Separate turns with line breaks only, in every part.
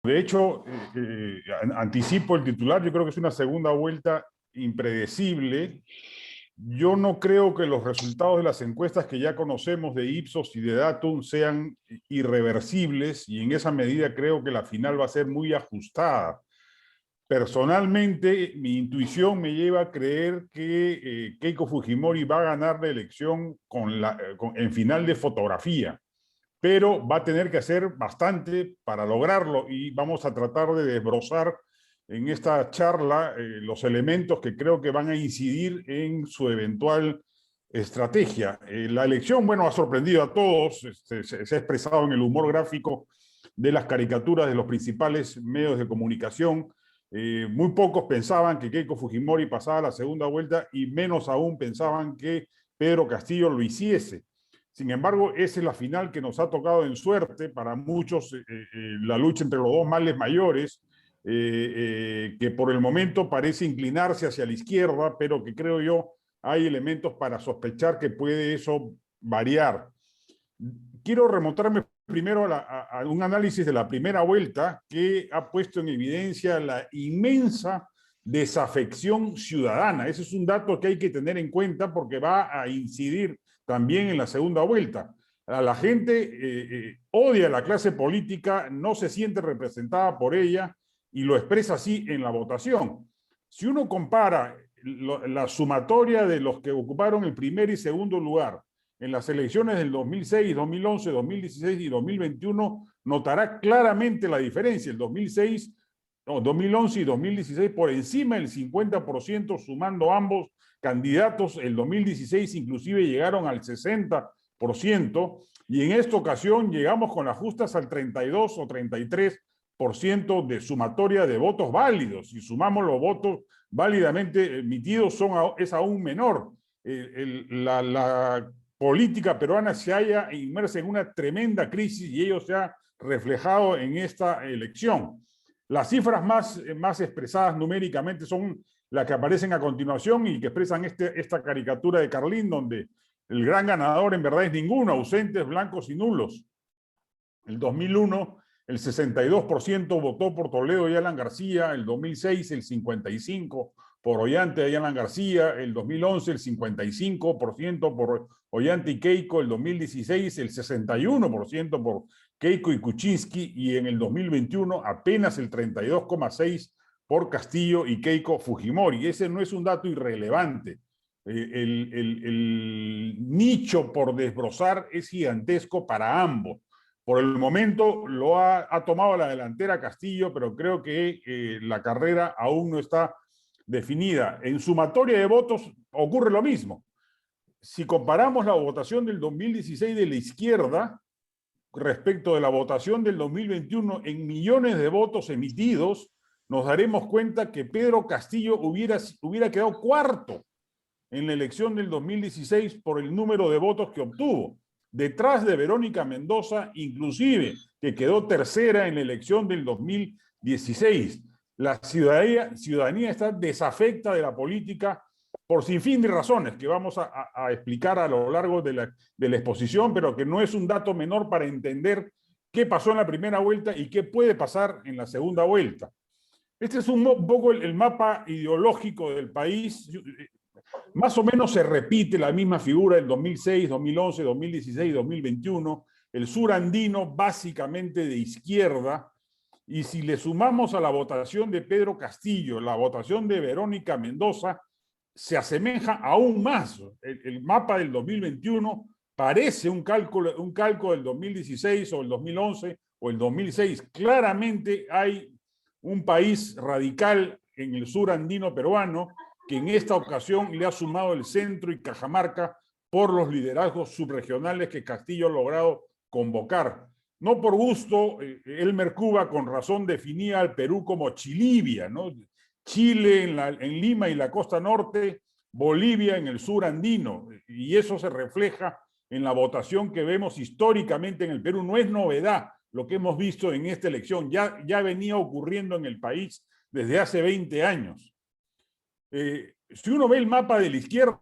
De hecho, anticipo el titular, yo creo que es una segunda vuelta impredecible. Yo no creo que los resultados de las encuestas que ya conocemos de Ipsos y de Datum sean irreversibles, y en esa medida creo que la final va a ser muy ajustada. Personalmente, mi intuición me lleva a creer que Keiko Fujimori va a ganar la elección en final de fotografía, pero va a tener que hacer bastante para lograrlo, y vamos a tratar de desbrozar en esta charla los elementos que creo que van a incidir en su eventual estrategia. La elección, bueno, ha sorprendido a todos, se ha expresado en el humor gráfico de las caricaturas de los principales medios de comunicación. Muy pocos pensaban que Keiko Fujimori pasaba la segunda vuelta, y menos aún pensaban que Pedro Castillo lo hiciese. Sin embargo, esa es la final que nos ha tocado en suerte. Para muchos, la lucha entre los dos males mayores, que por el momento parece inclinarse hacia la izquierda, pero que creo yo hay elementos para sospechar que puede eso variar. Quiero remontarme primero a un análisis de la primera vuelta que ha puesto en evidencia la inmensa desafección ciudadana. Ese es un dato que hay que tener en cuenta porque va a incidir también en la segunda vuelta. A la gente odia a la clase política, no se siente representada por ella y lo expresa así en la votación. Si uno compara la sumatoria de los que ocuparon el primer y segundo lugar en las elecciones del 2006, 2011, 2016 y 2021, notará claramente la diferencia. El 2006, no, 2011 y 2016 por encima del 50%, sumando ambos candidatos. El 2016 inclusive llegaron al 60%, y en esta ocasión llegamos con las justas al 32 o 33% de sumatoria de votos válidos. Si sumamos los votos válidamente emitidos, es aún menor. La política peruana se halla inmersa en una tremenda crisis, y ello se ha reflejado en esta elección. Las cifras más expresadas numéricamente son las que aparecen a continuación y que expresan esta caricatura de Carlín, donde el gran ganador en verdad es ninguno, ausentes, blancos y nulos. El 2001, el 62% votó por Toledo y Alan García; el 2006, el 55% por Ollanta y Alan García; el 2011, el 55% por Ollanta y Keiko; el 2016, el 61% por Keiko y Kuczynski; y en el 2021 apenas el 32,6% por Castillo y Keiko Fujimori. Ese no es un dato irrelevante. El nicho por desbrozar es gigantesco para ambos. Por el momento ha tomado la delantera Castillo, pero creo que la carrera aún no está definida. En sumatoria de votos ocurre lo mismo. Si comparamos la votación del 2016 de la izquierda respecto de la votación del 2021 en millones de votos emitidos, nos daremos cuenta que Pedro Castillo hubiera quedado cuarto en la elección del 2016 por el número de votos que obtuvo, detrás de Verónica Mendoza, inclusive, que quedó tercera en la elección del 2016. La ciudadanía está desafecta de la política por sin fin de razones que vamos a explicar a lo largo de la exposición, pero que no es un dato menor para entender qué pasó en la primera vuelta y qué puede pasar en la segunda vuelta. Este es un poco el mapa ideológico del país. Más o menos se repite la misma figura del 2006, 2011, 2016, 2021. El sur andino básicamente de izquierda. Y si le sumamos a la votación de Pedro Castillo la votación de Verónica Mendoza, se asemeja aún más. El mapa del 2021 parece un calco del 2016 o el 2011 o el 2006. Claramente hay un país radical en el sur andino peruano que en esta ocasión le ha sumado el centro y Cajamarca por los liderazgos subregionales que Castillo ha logrado convocar. No por gusto, Elmer Cuba con razón definía al Perú como Chilibia, ¿no? Chile en Lima y la costa norte, Bolivia en el sur andino, y eso se refleja en la votación que vemos históricamente en el Perú. No es novedad lo que hemos visto en esta elección, ya venía ocurriendo en el país desde hace 20 años. Si uno ve el mapa de la izquierda,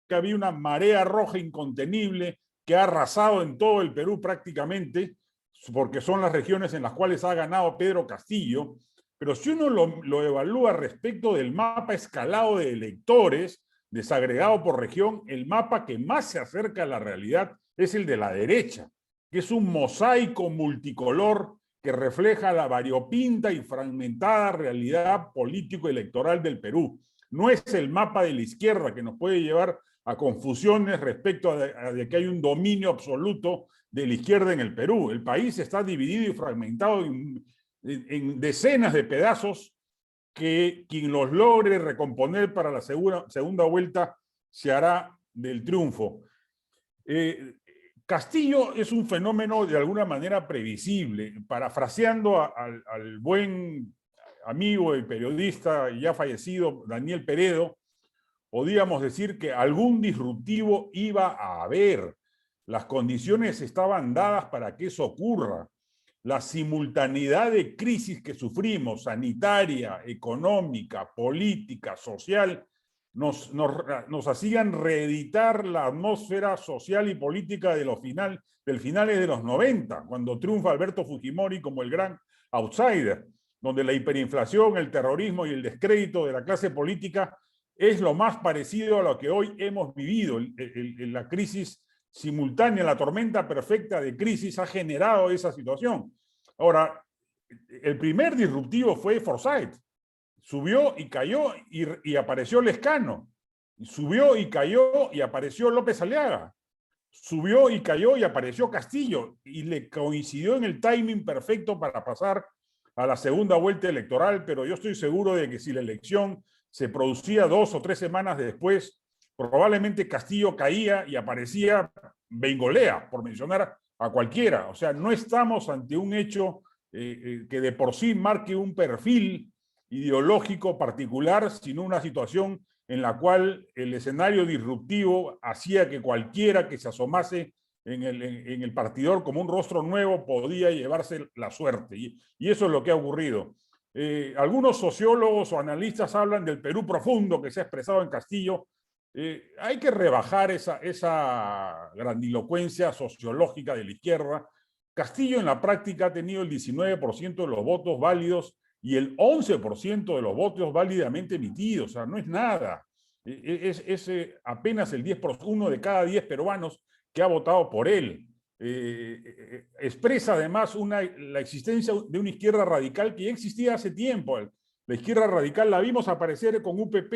que había una marea roja incontenible que ha arrasado en todo el Perú prácticamente, porque son las regiones en las cuales ha ganado Pedro Castillo, pero si uno lo evalúa respecto del mapa escalado de electores, desagregado por región, el mapa que más se acerca a la realidad es el de la derecha, que es un mosaico multicolor que refleja la variopinta y fragmentada realidad político-electoral del Perú. No es el mapa de la izquierda que nos puede llevar a confusiones respecto a de que hay un dominio absoluto de la izquierda en el Perú. El país está dividido y fragmentado en decenas de pedazos que quien los logre recomponer para la segunda vuelta se hará del triunfo. Castillo es un fenómeno de alguna manera previsible. Parafraseando al buen amigo y periodista ya fallecido Daniel Peredo, podíamos decir que algún disruptivo iba a haber. Las condiciones estaban dadas para que eso ocurra. La simultaneidad de crisis que sufrimos, sanitaria, económica, política, social, nos hacían reeditar la atmósfera social y política de del finales de los 90, cuando triunfa Alberto Fujimori como el gran outsider, donde la hiperinflación, el terrorismo y el descrédito de la clase política es lo más parecido a lo que hoy hemos vivido. La crisis simultánea, la tormenta perfecta de crisis ha generado esa situación. Ahora, el primer disruptivo fue Forsyth. Subió y cayó y apareció Lescano. Subió y cayó y apareció López Aliaga. Subió y cayó y apareció Castillo. Y le coincidió en el timing perfecto para pasar a la segunda vuelta electoral, pero yo estoy seguro de que si la elección se producía 2 o 3 semanas después, probablemente Castillo caía y aparecía Bengolea, por mencionar a cualquiera. O sea, no estamos ante un hecho que de por sí marque un perfil ideológico particular, sino una situación en la cual el escenario disruptivo hacía que cualquiera que se asomase en el partidor como un rostro nuevo podía llevarse la suerte. Y eso es lo que ha ocurrido. Algunos sociólogos o analistas hablan del Perú profundo que se ha expresado en Castillo. Hay que rebajar esa grandilocuencia sociológica de la izquierda. Castillo en la práctica ha tenido el 19% de los votos válidos y el 11% de los votos válidamente emitidos. O sea, no es nada. Es apenas el 10%, uno de cada 10 peruanos que ha votado por él. Expresa además la existencia de una izquierda radical que ya existía hace tiempo. La izquierda radical la vimos aparecer con UPP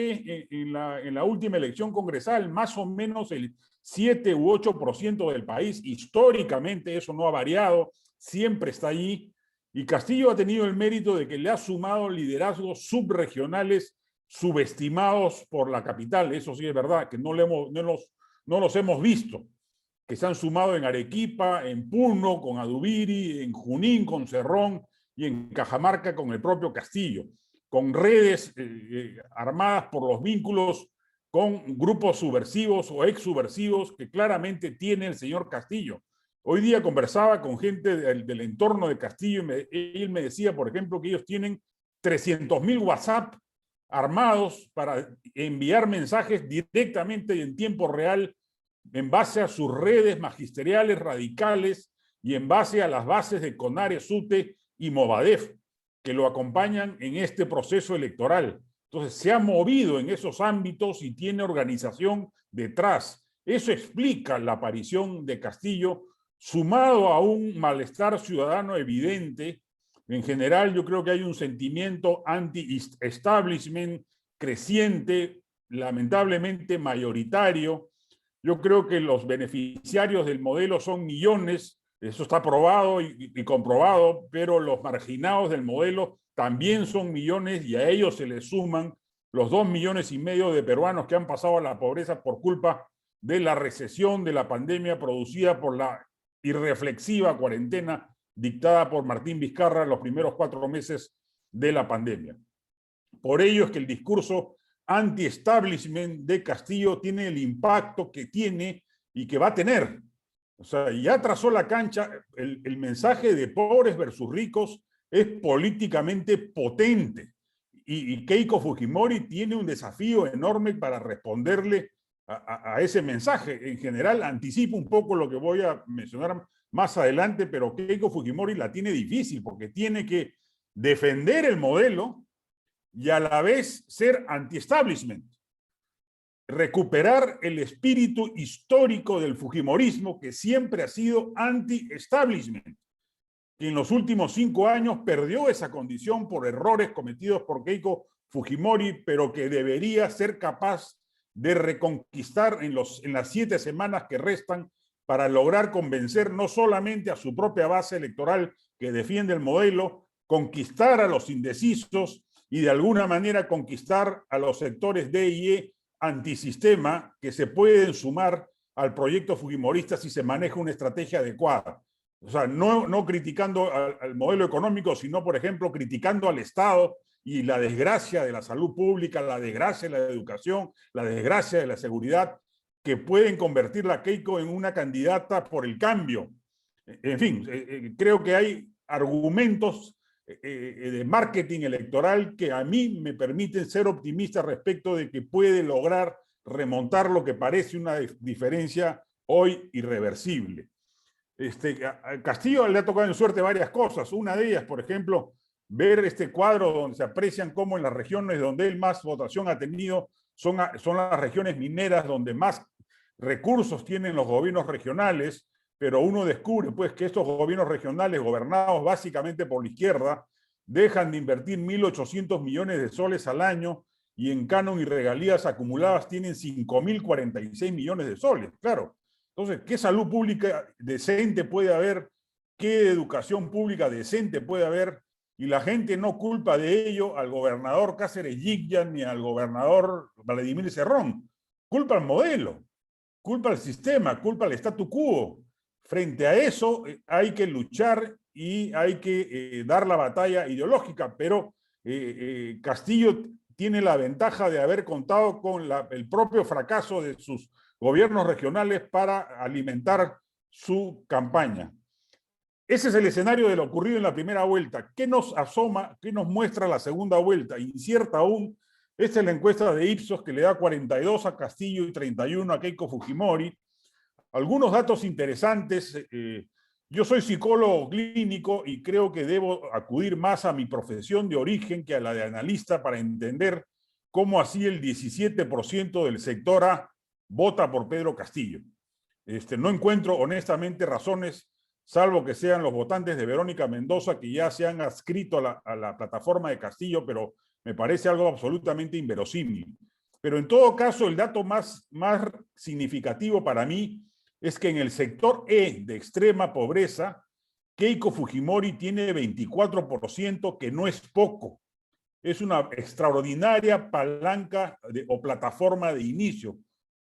en la última elección congresal, más o menos el 7 u 8% del país. Históricamente eso no ha variado, siempre está allí. Y Castillo ha tenido el mérito de que le ha sumado liderazgos subregionales subestimados por la capital. Eso sí es verdad, que no los hemos visto, que se han sumado en Arequipa, en Puno, con Adubiri, en Junín, con Cerrón, y en Cajamarca, con el propio Castillo, con redes armadas por los vínculos con grupos subversivos o exsubversivos que claramente tiene el señor Castillo. Hoy día conversaba con gente del entorno de Castillo y él me decía, por ejemplo, que ellos tienen 300.000 WhatsApp armados para enviar mensajes directamente y en tiempo real en base a sus redes magisteriales radicales y en base a las bases de CONARE, SUTE y Movadef, que lo acompañan en este proceso electoral. Entonces, se ha movido en esos ámbitos y tiene organización detrás. Eso explica la aparición de Castillo, sumado a un malestar ciudadano evidente. En general, yo creo que hay un sentimiento anti-establishment creciente, lamentablemente mayoritario. Yo creo que los beneficiarios del modelo son millones, eso está probado y comprobado, pero los marginados del modelo también son millones y a ellos se les suman los 2,5 millones de peruanos que han pasado a la pobreza por culpa de la recesión de la pandemia producida por la irreflexiva cuarentena dictada por Martín Vizcarra en los primeros 4 meses de la pandemia. Por ello es que el discurso anti-establishment de Castillo tiene el impacto que tiene y que va a tener. O sea, ya trazó la cancha, el mensaje de pobres versus ricos es políticamente potente. Y Keiko Fujimori tiene un desafío enorme para responderle a ese mensaje. En general, anticipo un poco lo que voy a mencionar más adelante, pero Keiko Fujimori la tiene difícil porque tiene que defender el modelo y a la vez ser anti-establishment. Recuperar el espíritu histórico del fujimorismo que siempre ha sido anti-establishment, que en los últimos 5 años perdió esa condición por errores cometidos por Keiko Fujimori, pero que debería ser capaz de reconquistar en las 7 semanas que restan para lograr convencer no solamente a su propia base electoral que defiende el modelo, conquistar a los indecisos y de alguna manera conquistar a los sectores D y E antisistema que se pueden sumar al proyecto fujimorista si se maneja una estrategia adecuada. O sea, no criticando al modelo económico, sino, por ejemplo, criticando al Estado y la desgracia de la salud pública, la desgracia de la educación, la desgracia de la seguridad, que pueden convertir a Keiko en una candidata por el cambio. En fin, creo que hay argumentos de marketing electoral que a mí me permiten ser optimista respecto de que puede lograr remontar lo que parece una diferencia hoy irreversible. A Castillo le ha tocado en suerte varias cosas. Una de ellas, por ejemplo, ver este cuadro donde se aprecian cómo en las regiones donde él más votación ha tenido son las regiones mineras donde más recursos tienen los gobiernos regionales, pero uno descubre pues que estos gobiernos regionales gobernados básicamente por la izquierda dejan de invertir 1.800 millones de soles al año y en canon y regalías acumuladas tienen 5.046 millones de soles. Claro. Entonces, ¿qué salud pública decente puede haber? ¿Qué educación pública decente puede haber? Y la gente no culpa de ello al gobernador Cáceres Yigyan ni al gobernador Vladimir Cerrón. Culpa al modelo, culpa al sistema, culpa al statu quo. Frente a eso hay que luchar y hay que dar la batalla ideológica, pero Castillo tiene la ventaja de haber contado con el propio fracaso de sus gobiernos regionales para alimentar su campaña. Ese es el escenario de lo ocurrido en la primera vuelta. ¿Qué nos asoma, qué nos muestra la segunda vuelta? Incierta aún. Esta es la encuesta de Ipsos que le da 42 a Castillo y 31 a Keiko Fujimori. Algunos datos interesantes. Yo soy psicólogo clínico y creo que debo acudir más a mi profesión de origen que a la de analista para entender cómo así el 17% del sector A vota por Pedro Castillo. No encuentro honestamente razones, salvo que sean los votantes de Verónica Mendoza que ya se han adscrito a la plataforma de Castillo, pero me parece algo absolutamente inverosímil. Pero en todo caso, el dato más significativo para mí es que en el sector E de extrema pobreza, Keiko Fujimori tiene 24%, que no es poco. Es una extraordinaria palanca o plataforma de inicio.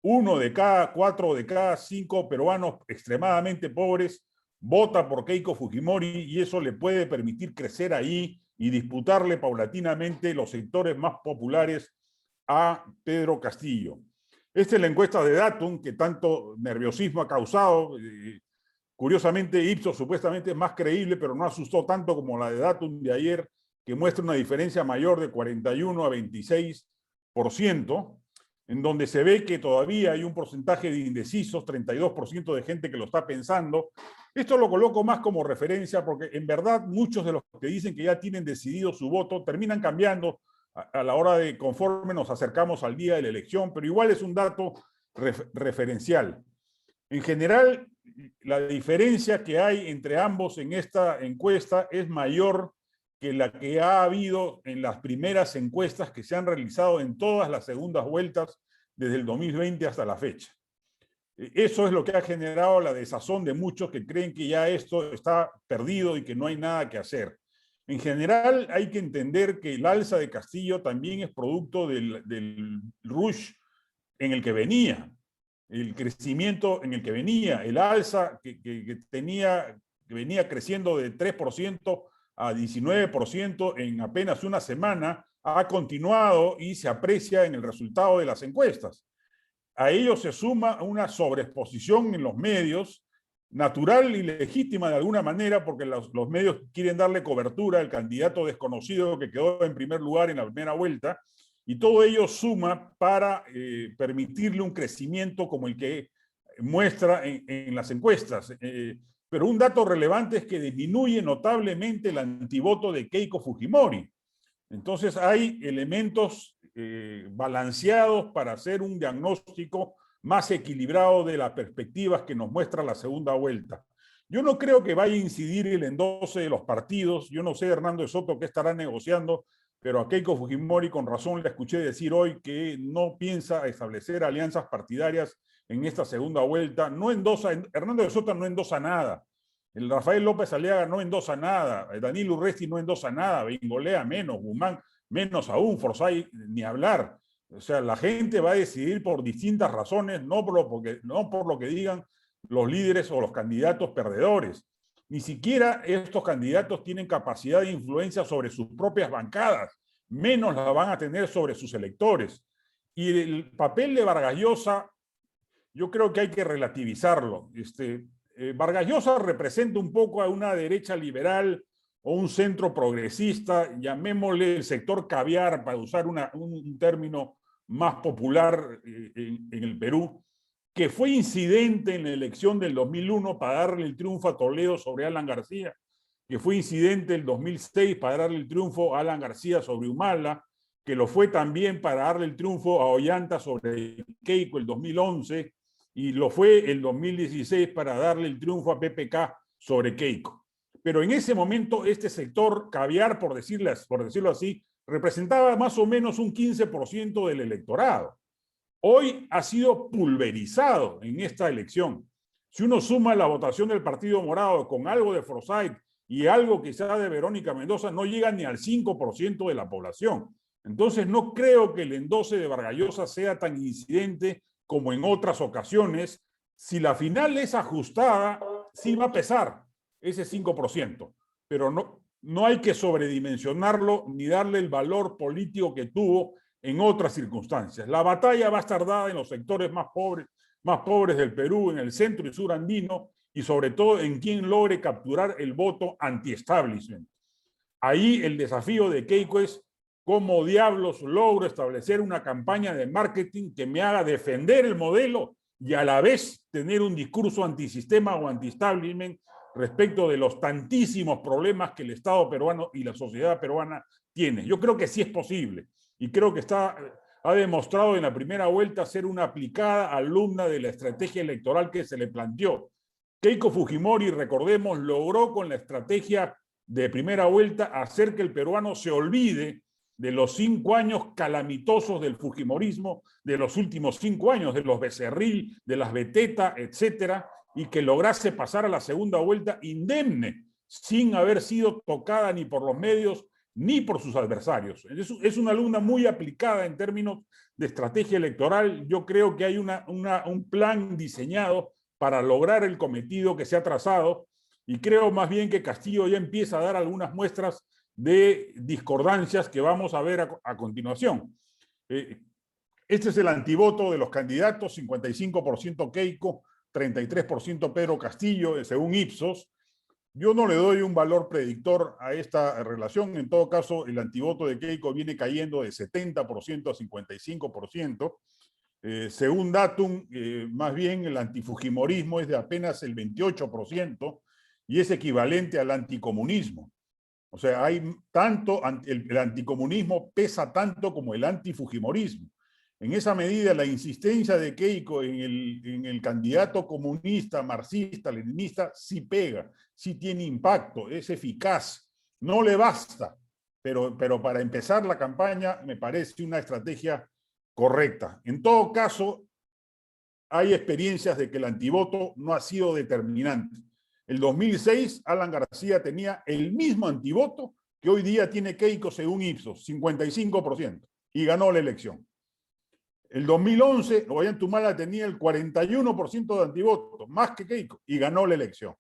1 de cada 4 de cada 5 peruanos extremadamente pobres vota por Keiko Fujimori y eso le puede permitir crecer ahí y disputarle paulatinamente los sectores más populares a Pedro Castillo. Esta es la encuesta de Datum que tanto nerviosismo ha causado. Curiosamente, Ipsos supuestamente es más creíble, pero no asustó tanto como la de Datum de ayer, que muestra una diferencia mayor de 41 a 26%, en donde se ve que todavía hay un porcentaje de indecisos, 32% de gente que lo está pensando. Esto lo coloco más como referencia porque en verdad muchos de los que dicen que ya tienen decidido su voto terminan cambiando a la hora de conforme nos acercamos al día de la elección, pero igual es un dato referencial. En general, la diferencia que hay entre ambos en esta encuesta es mayor que la que ha habido en las primeras encuestas que se han realizado en todas las segundas vueltas desde el 2020 hasta la fecha. Eso es lo que ha generado la desazón de muchos que creen que ya esto está perdido y que no hay nada que hacer. En general, hay que entender que el alza de Castillo también es producto del rush en el que venía, el crecimiento en el que venía, el alza que venía creciendo de 3% a 19% en apenas una semana, ha continuado y se aprecia en el resultado de las encuestas. A ello se suma una sobreexposición en los medios, natural y legítima de alguna manera, porque los medios quieren darle cobertura al candidato desconocido que quedó en primer lugar en la primera vuelta, y todo ello suma para permitirle un crecimiento como el que muestra en las encuestas. pero un dato relevante es que disminuye notablemente el antivoto de Keiko Fujimori. Entonces hay elementos balanceados para hacer un diagnóstico más equilibrado de las perspectivas que nos muestra la segunda vuelta. Yo no creo que vaya a incidir el endose de los partidos. Yo no sé, Hernando de Soto, qué estará negociando, pero a Keiko Fujimori con razón le escuché decir hoy que no piensa establecer alianzas partidarias en esta segunda vuelta. No endosa, Hernando de Soto no endosa nada. El Rafael López Aliaga no endosa nada, Daniel Urresti no endosa nada, Bengolea menos, Guzmán menos aún, Forsyth ni hablar. O sea, la gente va a decidir por distintas razones, no por lo que digan los líderes o los candidatos perdedores. Ni siquiera estos candidatos tienen capacidad de influencia sobre sus propias bancadas, menos la van a tener sobre sus electores. Y el papel de Vargas Llosa, yo creo que hay que relativizarlo. Vargas Llosa representa un poco a una derecha liberal o un centro progresista, llamémosle el sector caviar, para usar un término más popular en el Perú, que fue incidente en la elección del 2001 para darle el triunfo a Toledo sobre Alan García, que fue incidente el 2006 para darle el triunfo a Alan García sobre Humala, que lo fue también para darle el triunfo a Ollanta sobre Keiko el 2011, y lo fue el 2016 para darle el triunfo a PPK sobre Keiko. Pero en ese momento este sector caviar, por decirlo así, representaba más o menos un 15% del electorado. Hoy ha sido pulverizado en esta elección. Si uno suma la votación del Partido Morado con algo de Forsyth y algo quizá de Verónica Mendoza, no llega ni al 5% de la población. Entonces no creo que el endose de Vargas Llosa sea tan incidente como en otras ocasiones. Si la final es ajustada, sí va a pesar ese 5%, pero no hay que sobredimensionarlo ni darle el valor político que tuvo en otras circunstancias. La batalla va a estar dada en los sectores más pobres del Perú, en el centro y sur andino, y sobre todo en quien logre capturar el voto anti-establishment. Ahí el desafío de Keiko es cómo diablos logro establecer una campaña de marketing que me haga defender el modelo y a la vez tener un discurso antisistema o anti-establishment respecto de los tantísimos problemas que el Estado peruano y la sociedad peruana tienen. Yo creo que sí es posible y creo que ha demostrado en la primera vuelta ser una aplicada alumna de la estrategia electoral que se le planteó. Keiko Fujimori, recordemos, logró con la estrategia de primera vuelta hacer que el peruano se olvide de los 5 años calamitosos del fujimorismo, de los últimos 5 años, de los Becerril, de las Beteta, etcétera, y que lograse pasar a la segunda vuelta indemne, sin haber sido tocada ni por los medios ni por sus adversarios. Es una alumna muy aplicada en términos de estrategia electoral. Yo creo que hay un plan diseñado para lograr el cometido que se ha trazado, y creo más bien que Castillo ya empieza a dar algunas muestras de discordancias que vamos a ver a continuación. Este es el antivoto de los candidatos: 55% Keiko, 33% Pedro Castillo, según Ipsos. Yo no le doy un valor predictor a esta relación. En todo caso, el antivoto de Keiko viene cayendo de 70% a 55%. Según Datum, más bien el antifujimorismo es de apenas el 28% y es equivalente al anticomunismo. O sea, el anticomunismo pesa tanto como el antifujimorismo. En esa medida, la insistencia de Keiko en el candidato comunista, marxista, leninista, sí pega, sí tiene impacto, es eficaz. No le basta, pero para empezar la campaña me parece una estrategia correcta. En todo caso, hay experiencias de que el antivoto no ha sido determinante. El 2006, Alan García tenía el mismo antivoto que hoy día tiene Keiko según Ipsos, 55%, y ganó la elección. El 2011, Ollanta tenía el 41% de antivoto, más que Keiko, y ganó la elección.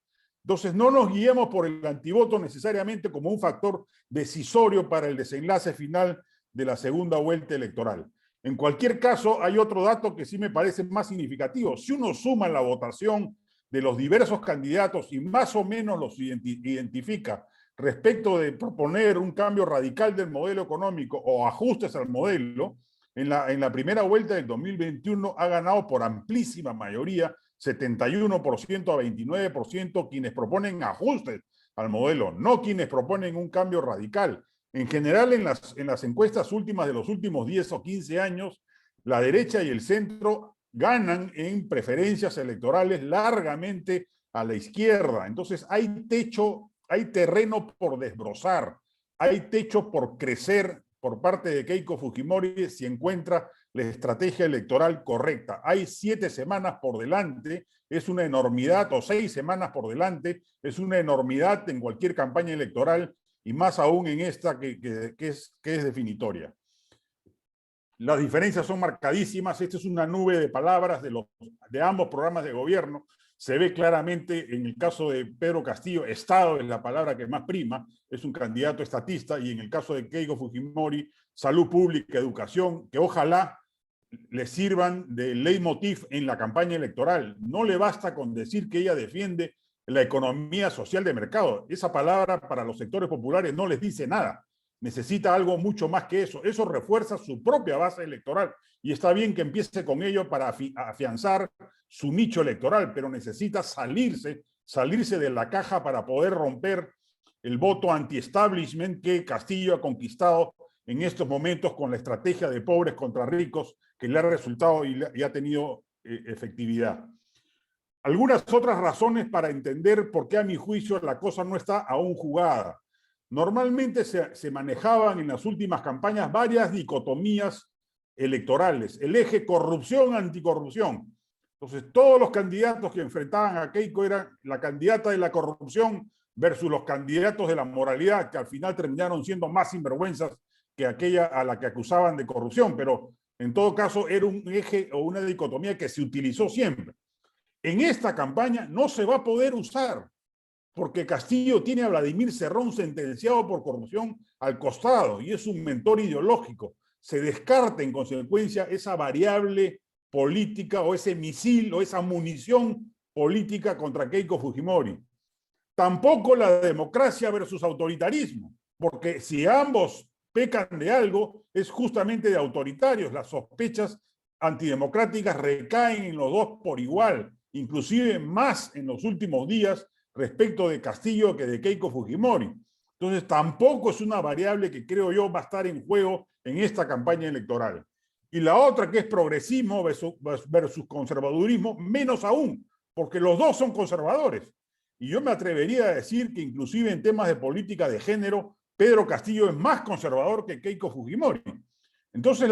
Entonces, no nos guiemos por el antivoto necesariamente como un factor decisorio para el desenlace final de la segunda vuelta electoral. En cualquier caso, hay otro dato que sí me parece más significativo. Si uno suma la votación de los diversos candidatos y más o menos los identifica respecto de proponer un cambio radical del modelo económico o ajustes al modelo, en la primera vuelta del 2021 ha ganado por amplísima mayoría 71% a 29% quienes proponen ajustes al modelo, no quienes proponen un cambio radical. En general, en las encuestas últimas de los últimos 10 o 15 años, la derecha y el centro ganan en preferencias electorales largamente a la izquierda. Entonces hay techo, hay terreno por desbrozar, hay techo por crecer por parte de Keiko Fujimori si encuentra la estrategia electoral correcta. Hay 7 semanas por delante, es una enormidad, o 6 semanas por delante, es una enormidad en cualquier campaña electoral y más aún en esta que es definitoria. Las diferencias son marcadísimas. Esta es una nube de palabras de ambos programas de gobierno. Se ve claramente en el caso de Pedro Castillo, Estado es la palabra que más prima, es un candidato estatista, y en el caso de Keiko Fujimori, salud pública, educación, que ojalá le sirvan de leitmotiv en la campaña electoral. No le basta con decir que ella defiende la economía social de mercado. Esa palabra para los sectores populares no les dice nada. Necesita algo mucho más que eso. Eso refuerza su propia base electoral y está bien que empiece con ello para afianzar su nicho electoral, pero necesita salirse de la caja para poder romper el voto anti-establishment que Castillo ha conquistado en estos momentos con la estrategia de pobres contra ricos que le ha resultado y ha tenido efectividad. Algunas otras razones para entender por qué a mi juicio la cosa no está aún jugada. Normalmente se manejaban en las últimas campañas varias dicotomías electorales. El eje corrupción-anticorrupción. Entonces, todos los candidatos que enfrentaban a Keiko eran la candidata de la corrupción versus los candidatos de la moralidad, que al final terminaron siendo más sinvergüenzas que aquella a la que acusaban de corrupción. Pero, en todo caso, era un eje o una dicotomía que se utilizó siempre. En esta campaña no se va a poder usar, porque Castillo tiene a Vladimir Cerrón sentenciado por corrupción al costado y es un mentor ideológico. Se descarta en consecuencia esa variable política o ese misil o esa munición política contra Keiko Fujimori. Tampoco la democracia versus autoritarismo, porque si ambos pecan de algo, es justamente de autoritarios. Las sospechas antidemocráticas recaen en los dos por igual, inclusive más en los últimos días respecto de Castillo que de Keiko Fujimori. Entonces, tampoco es una variable que creo yo va a estar en juego en esta campaña electoral. Y la otra, que es progresismo versus conservadurismo, menos aún, porque los dos son conservadores. Y yo me atrevería a decir que inclusive en temas de política de género, Pedro Castillo es más conservador que Keiko Fujimori. Entonces,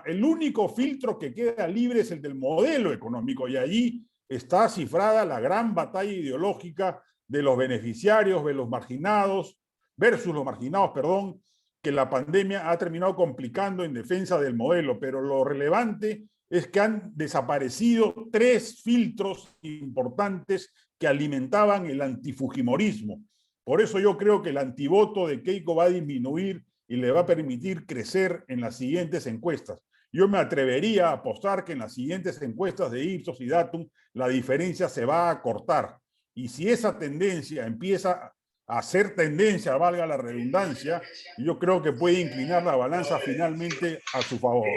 el único filtro que queda libre es el del modelo económico, y allí está cifrada la gran batalla ideológica de los beneficiarios, de los marginados, versus los marginados, perdón, que la pandemia ha terminado complicando en defensa del modelo. Pero lo relevante es que han desaparecido 3 filtros importantes que alimentaban el antifujimorismo. Por eso yo creo que el antivoto de Keiko va a disminuir y le va a permitir crecer en las siguientes encuestas. Yo me atrevería a apostar que en las siguientes encuestas de Ipsos y Datum la diferencia se va a acortar. Y si esa tendencia empieza a ser tendencia, valga la redundancia, yo creo que puede inclinar la balanza finalmente a su favor.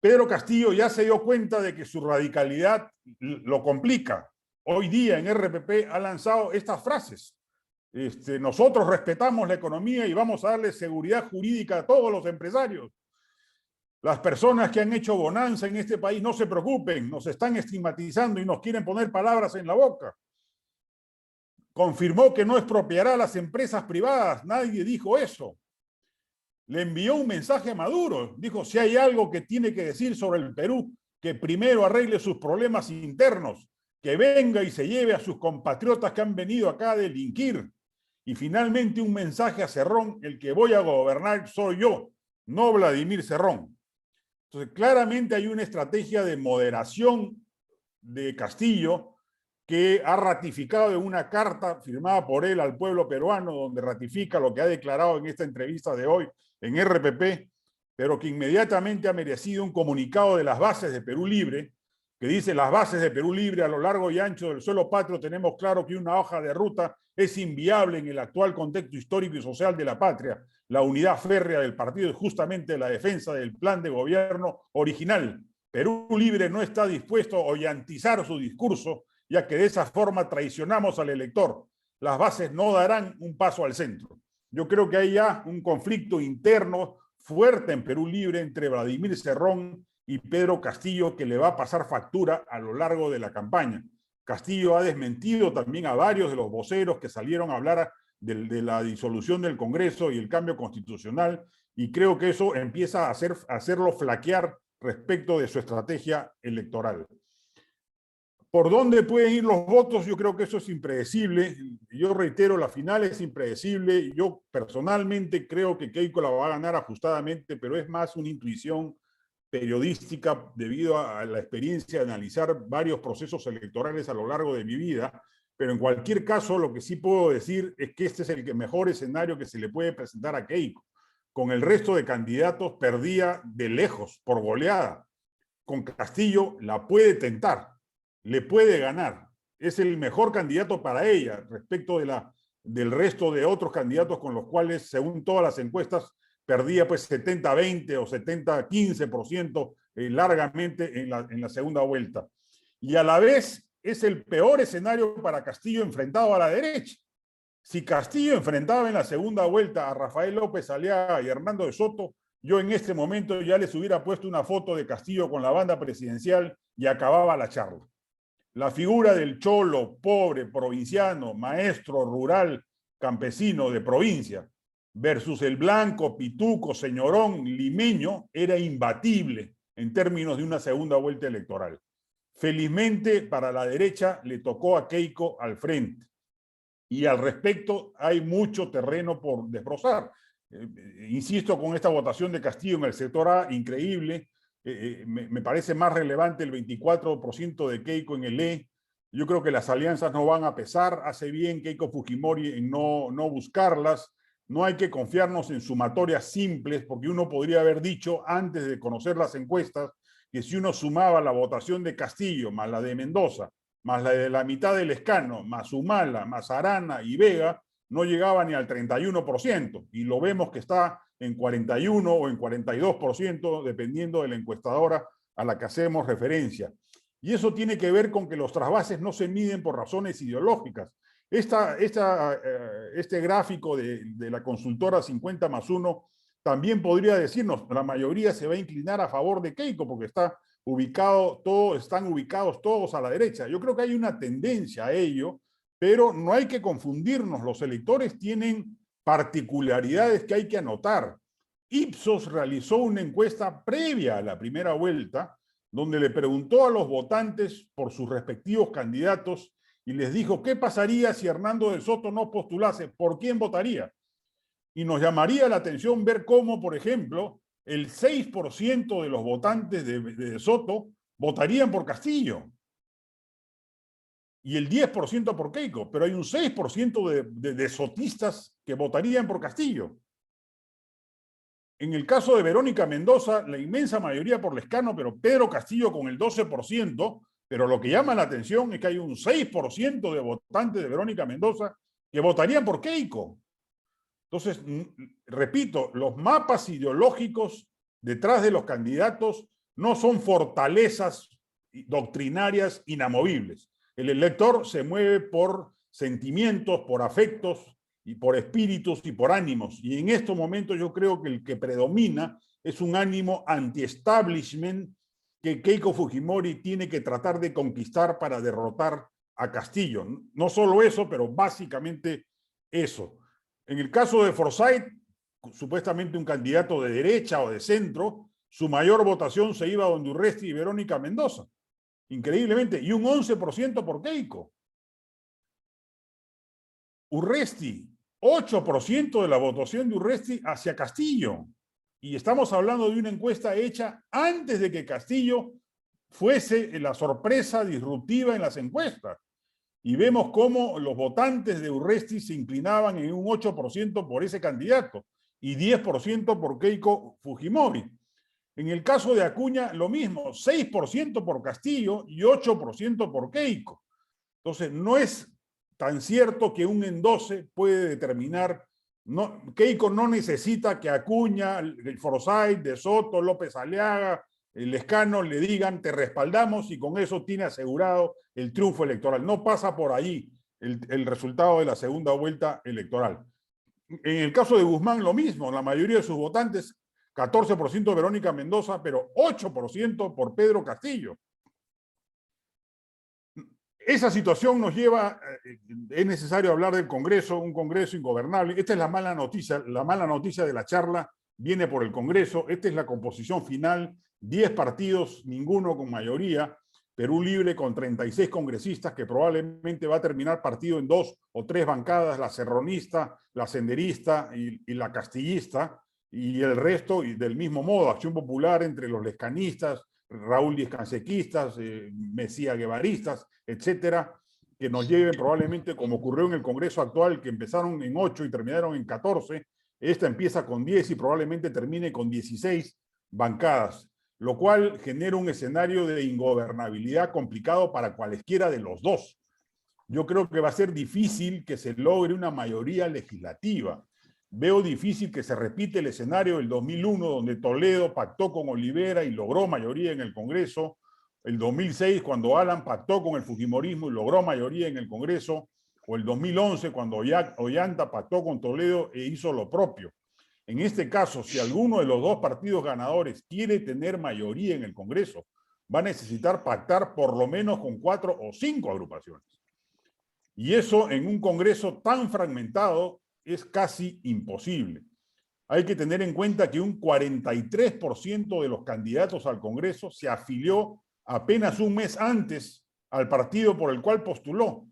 Pedro Castillo ya se dio cuenta de que su radicalidad lo complica. Hoy día en RPP ha lanzado estas frases. Nosotros respetamos la economía y vamos a darle seguridad jurídica a todos los empresarios. Las personas que han hecho bonanza en este país no se preocupen, nos están estigmatizando y nos quieren poner palabras en la boca. Confirmó que no expropiará a las empresas privadas, nadie dijo eso. Le envió un mensaje a Maduro, dijo: si hay algo que tiene que decir sobre el Perú, que primero arregle sus problemas internos, que venga y se lleve a sus compatriotas que han venido acá a delinquir. Y finalmente un mensaje a Cerrón: el que voy a gobernar soy yo, no Vladimir Cerrón. Entonces, claramente hay una estrategia de moderación de Castillo que ha ratificado en una carta firmada por él al pueblo peruano, donde ratifica lo que ha declarado en esta entrevista de hoy en RPP, pero que inmediatamente ha merecido un comunicado de las bases de Perú Libre, que dice: las bases de Perú Libre a lo largo y ancho del suelo patrio tenemos claro que una hoja de ruta es inviable en el actual contexto histórico y social de la patria. La unidad férrea del partido es justamente la defensa del plan de gobierno original, Perú Libre no está dispuesto a ollantizar su discurso, ya que de esa forma traicionamos al elector. Las bases no darán un paso al centro. Yo creo que hay ya un conflicto interno fuerte en Perú Libre entre Vladimir Cerrón y Pedro Castillo que le va a pasar factura a lo largo de la campaña. Castillo ha desmentido también a varios de los voceros que salieron a hablar de la disolución del Congreso y el cambio constitucional, y creo que eso empieza a hacerlo flaquear respecto de su estrategia electoral. ¿Por dónde pueden ir los votos? Yo creo que eso es impredecible. Yo reitero, la final es impredecible. Yo personalmente creo que Keiko la va a ganar ajustadamente, pero es más una intuición periodística debido a la experiencia de analizar varios procesos electorales a lo largo de mi vida. Pero en cualquier caso, lo que sí puedo decir es que este es el mejor escenario que se le puede presentar a Keiko. Con el resto de candidatos perdía de lejos, por goleada. Con Castillo la puede tentar, le puede ganar. Es el mejor candidato para ella respecto del resto de otros candidatos con los cuales, según todas las encuestas, perdía pues 70-20 o 70-15% largamente en la segunda vuelta. Y a la vez es el peor escenario para Castillo enfrentado a la derecha. Si Castillo enfrentaba en la segunda vuelta a Rafael López Aliaga y Hernando de Soto, yo en este momento ya les hubiera puesto una foto de Castillo con la banda presidencial y acababa la charla. La figura del cholo, pobre, provinciano, maestro, rural, campesino de provincia, versus el blanco, pituco, señorón, limeño, era imbatible en términos de una segunda vuelta electoral. Felizmente para la derecha le tocó a Keiko al frente. Y al respecto hay mucho terreno por desbrozar. Insisto con esta votación de Castillo en el sector A, increíble. Me parece más relevante el 24% de Keiko en el E. Yo creo que las alianzas no van a pesar. Hace bien Keiko Fujimori en no buscarlas. No hay que confiarnos en sumatorias simples, porque uno podría haber dicho antes de conocer las encuestas que si uno sumaba la votación de Castillo más la de Mendoza, más la de la mitad del Escano, más Humala, más Arana y Vega, no llegaba ni al 31%, y lo vemos que está en 41 o en 42%, dependiendo de la encuestadora a la que hacemos referencia. Y eso tiene que ver con que los trasvases no se miden por razones ideológicas. Este gráfico de la consultora 50+1 también podría decirnos, la mayoría se va a inclinar a favor de Keiko porque están ubicados todos a la derecha. Yo creo que hay una tendencia a ello, pero no hay que confundirnos. Los electores tienen particularidades que hay que anotar. Ipsos realizó una encuesta previa a la primera vuelta, donde le preguntó a los votantes por sus respectivos candidatos y les dijo qué pasaría si Hernando de Soto no postulase, por quién votaría. Y nos llamaría la atención ver cómo, por ejemplo, el 6% de los votantes de Soto votarían por Castillo y el 10% por Keiko, pero hay un 6% de sotistas que votarían por Castillo. En el caso de Verónica Mendoza, la inmensa mayoría por Lescano, pero Pedro Castillo con el 12%, pero lo que llama la atención es que hay un 6% de votantes de Verónica Mendoza que votarían por Keiko. Entonces, repito, los mapas ideológicos detrás de los candidatos no son fortalezas doctrinarias inamovibles. El elector se mueve por sentimientos, por afectos y por espíritus y por ánimos. Y en estos momentos yo creo que el que predomina es un ánimo anti-establishment que Keiko Fujimori tiene que tratar de conquistar para derrotar a Castillo. No solo eso, pero básicamente eso. En el caso de Forsyth, supuestamente un candidato de derecha o de centro, su mayor votación se iba a donde Urresti y Verónica Mendoza. Increíblemente. Y un 11% por Keiko. Urresti, 8% de la votación de Urresti hacia Castillo. Y estamos hablando de una encuesta hecha antes de que Castillo fuese la sorpresa disruptiva en las encuestas. Y vemos cómo los votantes de Urresti se inclinaban en un 8% por ese candidato y 10% por Keiko Fujimori. En el caso de Acuña, lo mismo, 6% por Castillo y 8% por Keiko. Entonces, no es tan cierto que un en 12 puede determinar. Keiko no necesita que Acuña, Forsyth, De Soto, López Aliaga, Lescano le digan te respaldamos y con eso tiene asegurado el triunfo electoral. No pasa por ahí el resultado de la segunda vuelta electoral. En el caso de Guzmán lo mismo, la mayoría de sus votantes, 14% Verónica Mendoza, pero 8% por Pedro Castillo. Esa situación nos lleva, es necesario hablar del Congreso, un Congreso ingobernable. Esta es la mala noticia de la charla viene por el Congreso. Esta es la composición final, 10 partidos, ninguno con mayoría. Perú Libre con 36 congresistas, que probablemente va a terminar partido en 2 o 3 bancadas, la serronista, la senderista y la castillista, y el resto, y del mismo modo, Acción Popular entre los lescanistas, Raúl Díez Cansequistas, Mesías Guevaristas, etcétera, que nos lleven probablemente, como ocurrió en el Congreso actual, que empezaron en 8 y terminaron en 14, esta empieza con 10 y probablemente termine con 16 bancadas, lo cual genera un escenario de ingobernabilidad complicado para cualesquiera de los dos. Yo creo que va a ser difícil que se logre una mayoría legislativa. Veo difícil que se repite el escenario del 2001, donde Toledo pactó con Olivera y logró mayoría en el Congreso. El 2006, cuando Alan pactó con el fujimorismo y logró mayoría en el Congreso. O el 2011, cuando Ollanta pactó con Toledo e hizo lo propio. En este caso, si alguno de los dos partidos ganadores quiere tener mayoría en el Congreso, va a necesitar pactar por lo menos con 4 o 5 agrupaciones. Y eso en un Congreso tan fragmentado es casi imposible. Hay que tener en cuenta que un 43% de los candidatos al Congreso se afilió apenas un mes antes al partido por el cual postuló.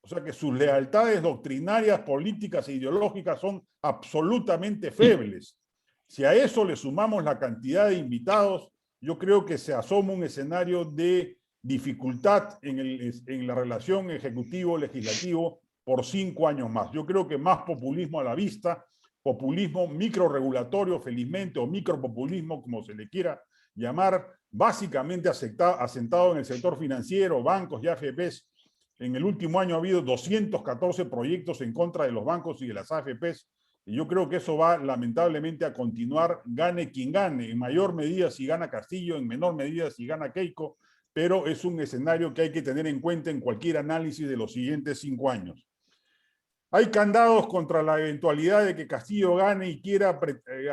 O sea que sus lealtades doctrinarias, políticas e ideológicas son absolutamente febles. Si a eso le sumamos la cantidad de invitados, yo creo que se asoma un escenario de dificultad en la relación ejecutivo-legislativo por 5 años más. Yo creo que más populismo a la vista, populismo microregulatorio, felizmente, o micropopulismo, como se le quiera llamar, básicamente asentado en el sector financiero, bancos y AFPs. En el último año ha habido 214 proyectos en contra de los bancos y de las AFPs, y yo creo que eso va lamentablemente a continuar, gane quien gane, en mayor medida si gana Castillo, en menor medida si gana Keiko, pero es un escenario que hay que tener en cuenta en cualquier análisis de los siguientes 5 años. ¿Hay candados contra la eventualidad de que Castillo gane y quiera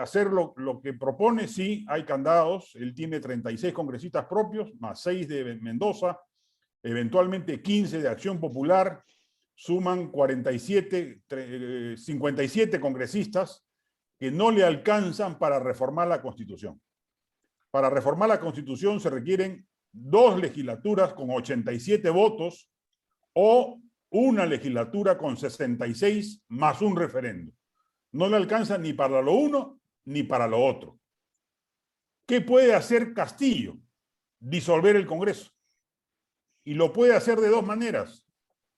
hacer lo que propone? Sí, hay candados. Él tiene 36 congresistas propios, más 6 de Mendoza, eventualmente 15 de Acción Popular, suman 57 congresistas que no le alcanzan para reformar la Constitución. Para reformar la Constitución se requieren 2 legislaturas con 87 votos o una legislatura con 66 más un referendo. No le alcanza ni para lo uno ni para lo otro. ¿Qué puede hacer Castillo? Disolver el Congreso. Y lo puede hacer de 2 maneras.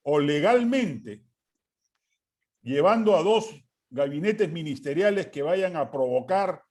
O legalmente, llevando a 2 gabinetes ministeriales que vayan a provocar,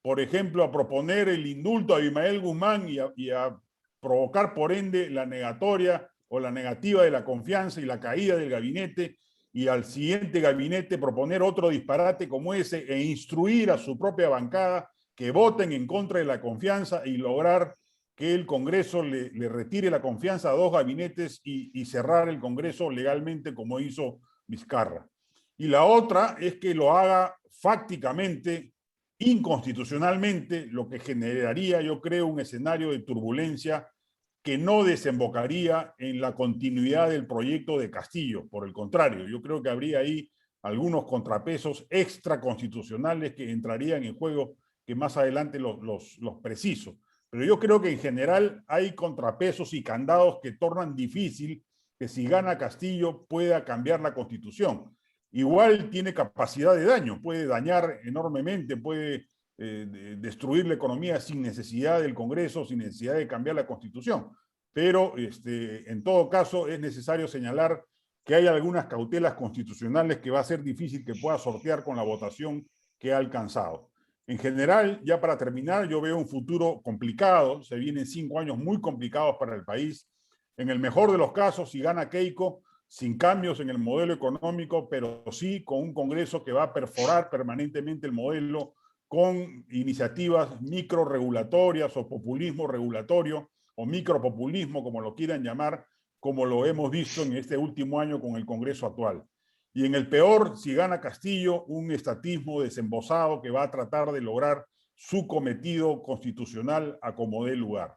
por ejemplo, a proponer el indulto a Abimael Guzmán y a provocar, por ende, la negatoria o la negativa de la confianza y la caída del gabinete, y al siguiente gabinete proponer otro disparate como ese e instruir a su propia bancada que voten en contra de la confianza y lograr que el Congreso le retire la confianza a 2 gabinetes y cerrar el Congreso legalmente como hizo Vizcarra. Y la otra es que lo haga fácticamente, inconstitucionalmente, lo que generaría, yo creo, un escenario de turbulencia que no desembocaría en la continuidad del proyecto de Castillo. Por el contrario, yo creo que habría ahí algunos contrapesos extraconstitucionales que entrarían en juego, que más adelante los preciso. Pero yo creo que en general hay contrapesos y candados que tornan difícil que si gana Castillo pueda cambiar la Constitución. Igual tiene capacidad de daño, puede dañar enormemente, puede destruir la economía sin necesidad del Congreso, sin necesidad de cambiar la Constitución. Pero en todo caso es necesario señalar que hay algunas cautelas constitucionales que va a ser difícil que pueda sortear con la votación que ha alcanzado. En general, ya para terminar, yo veo un futuro complicado, se vienen 5 años muy complicados para el país. En el mejor de los casos, si gana Keiko, sin cambios en el modelo económico, pero sí con un Congreso que va a perforar permanentemente el modelo con iniciativas microregulatorias o populismo regulatorio o micropopulismo, como lo quieran llamar, como lo hemos visto en este último año con el Congreso actual. Y en el peor, si gana Castillo, un estatismo desembosado que va a tratar de lograr su cometido constitucional a como dé lugar.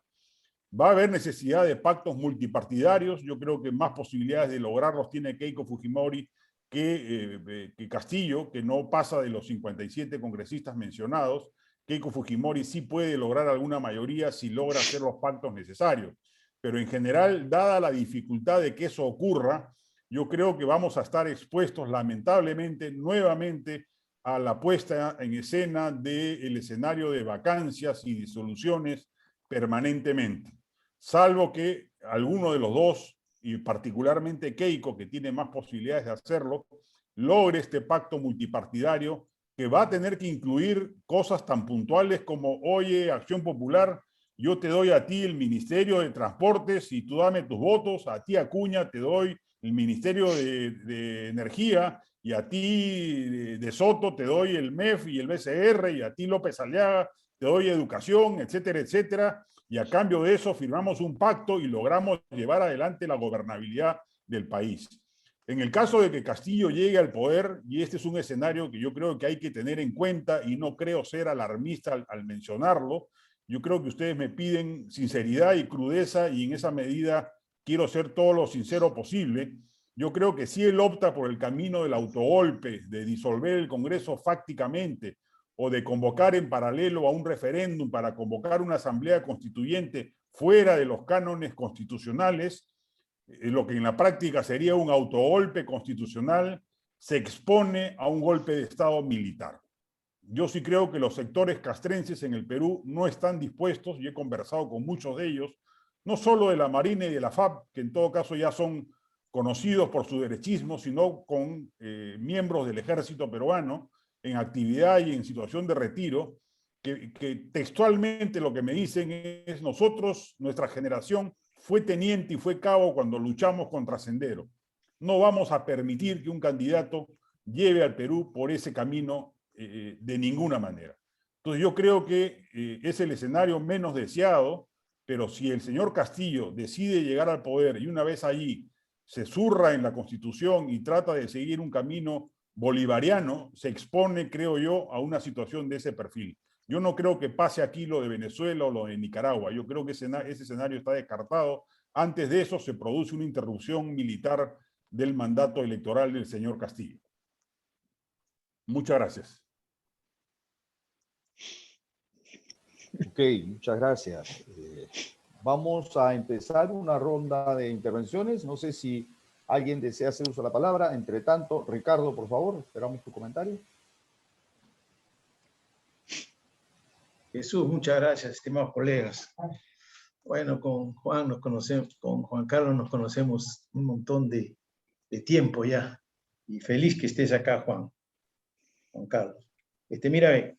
Va a haber necesidad de pactos multipartidarios. Yo creo que más posibilidades de lograrlos tiene Keiko Fujimori que Castillo, que no pasa de los 57 congresistas mencionados. Keiko Fujimori sí puede lograr alguna mayoría si logra hacer los pactos necesarios. Pero en general, dada la dificultad de que eso ocurra, yo creo que vamos a estar expuestos lamentablemente nuevamente a la puesta en escena del escenario de vacancias y disoluciones permanentemente. Salvo que alguno de los dos, y particularmente Keiko, que tiene más posibilidades de hacerlo, logre este pacto multipartidario que va a tener que incluir cosas tan puntuales como, oye, Acción Popular, yo te doy a ti el Ministerio de Transportes y tú dame tus votos, a ti Acuña te doy el Ministerio de Energía y a ti de Soto te doy el MEF y el BCR y a ti López Aliaga te doy educación, etcétera, etcétera, y a cambio de eso firmamos un pacto y logramos llevar adelante la gobernabilidad del país. En el caso de que Castillo llegue al poder, y este es un escenario que yo creo que hay que tener en cuenta, y no creo ser alarmista al mencionarlo, yo creo que ustedes me piden sinceridad y crudeza, y en esa medida quiero ser todo lo sincero posible. Yo creo que si él opta por el camino del autogolpe, de disolver el Congreso fácticamente, o de convocar en paralelo a un referéndum para convocar una asamblea constituyente fuera de los cánones constitucionales, lo que en la práctica sería un autogolpe constitucional, se expone a un golpe de Estado militar. Yo sí creo que los sectores castrenses en el Perú no están dispuestos, y he conversado con muchos de ellos, no solo de la Marina y de la FAP, que en todo caso ya son conocidos por su derechismo, sino con miembros del ejército peruano en actividad y en situación de retiro, que textualmente lo que me dicen es: nosotros, nuestra generación, fue teniente y fue cabo cuando luchamos contra Sendero. No vamos a permitir que un candidato lleve al Perú por ese camino de ninguna manera. Entonces yo creo que es el escenario menos deseado, pero si el señor Castillo decide llegar al poder y una vez allí se zurra en la Constitución y trata de seguir un camino bolivariano, se expone, creo yo, a una situación de ese perfil. Yo no creo que pase aquí lo de Venezuela o lo de Nicaragua. Yo creo que ese escenario está descartado. Antes de eso se produce una interrupción militar del mandato electoral del señor Castillo. Muchas gracias.
Ok, muchas gracias. Vamos a empezar una ronda de intervenciones. No sé si alguien desea hacer uso de la palabra. Entre tanto, Ricardo, por favor, esperamos tu comentario.
Jesús, muchas gracias, estimados colegas. Bueno, con Juan nos conocemos, con Juan Carlos nos conocemos un montón de tiempo ya. Y feliz que estés acá, Juan Carlos. Mira,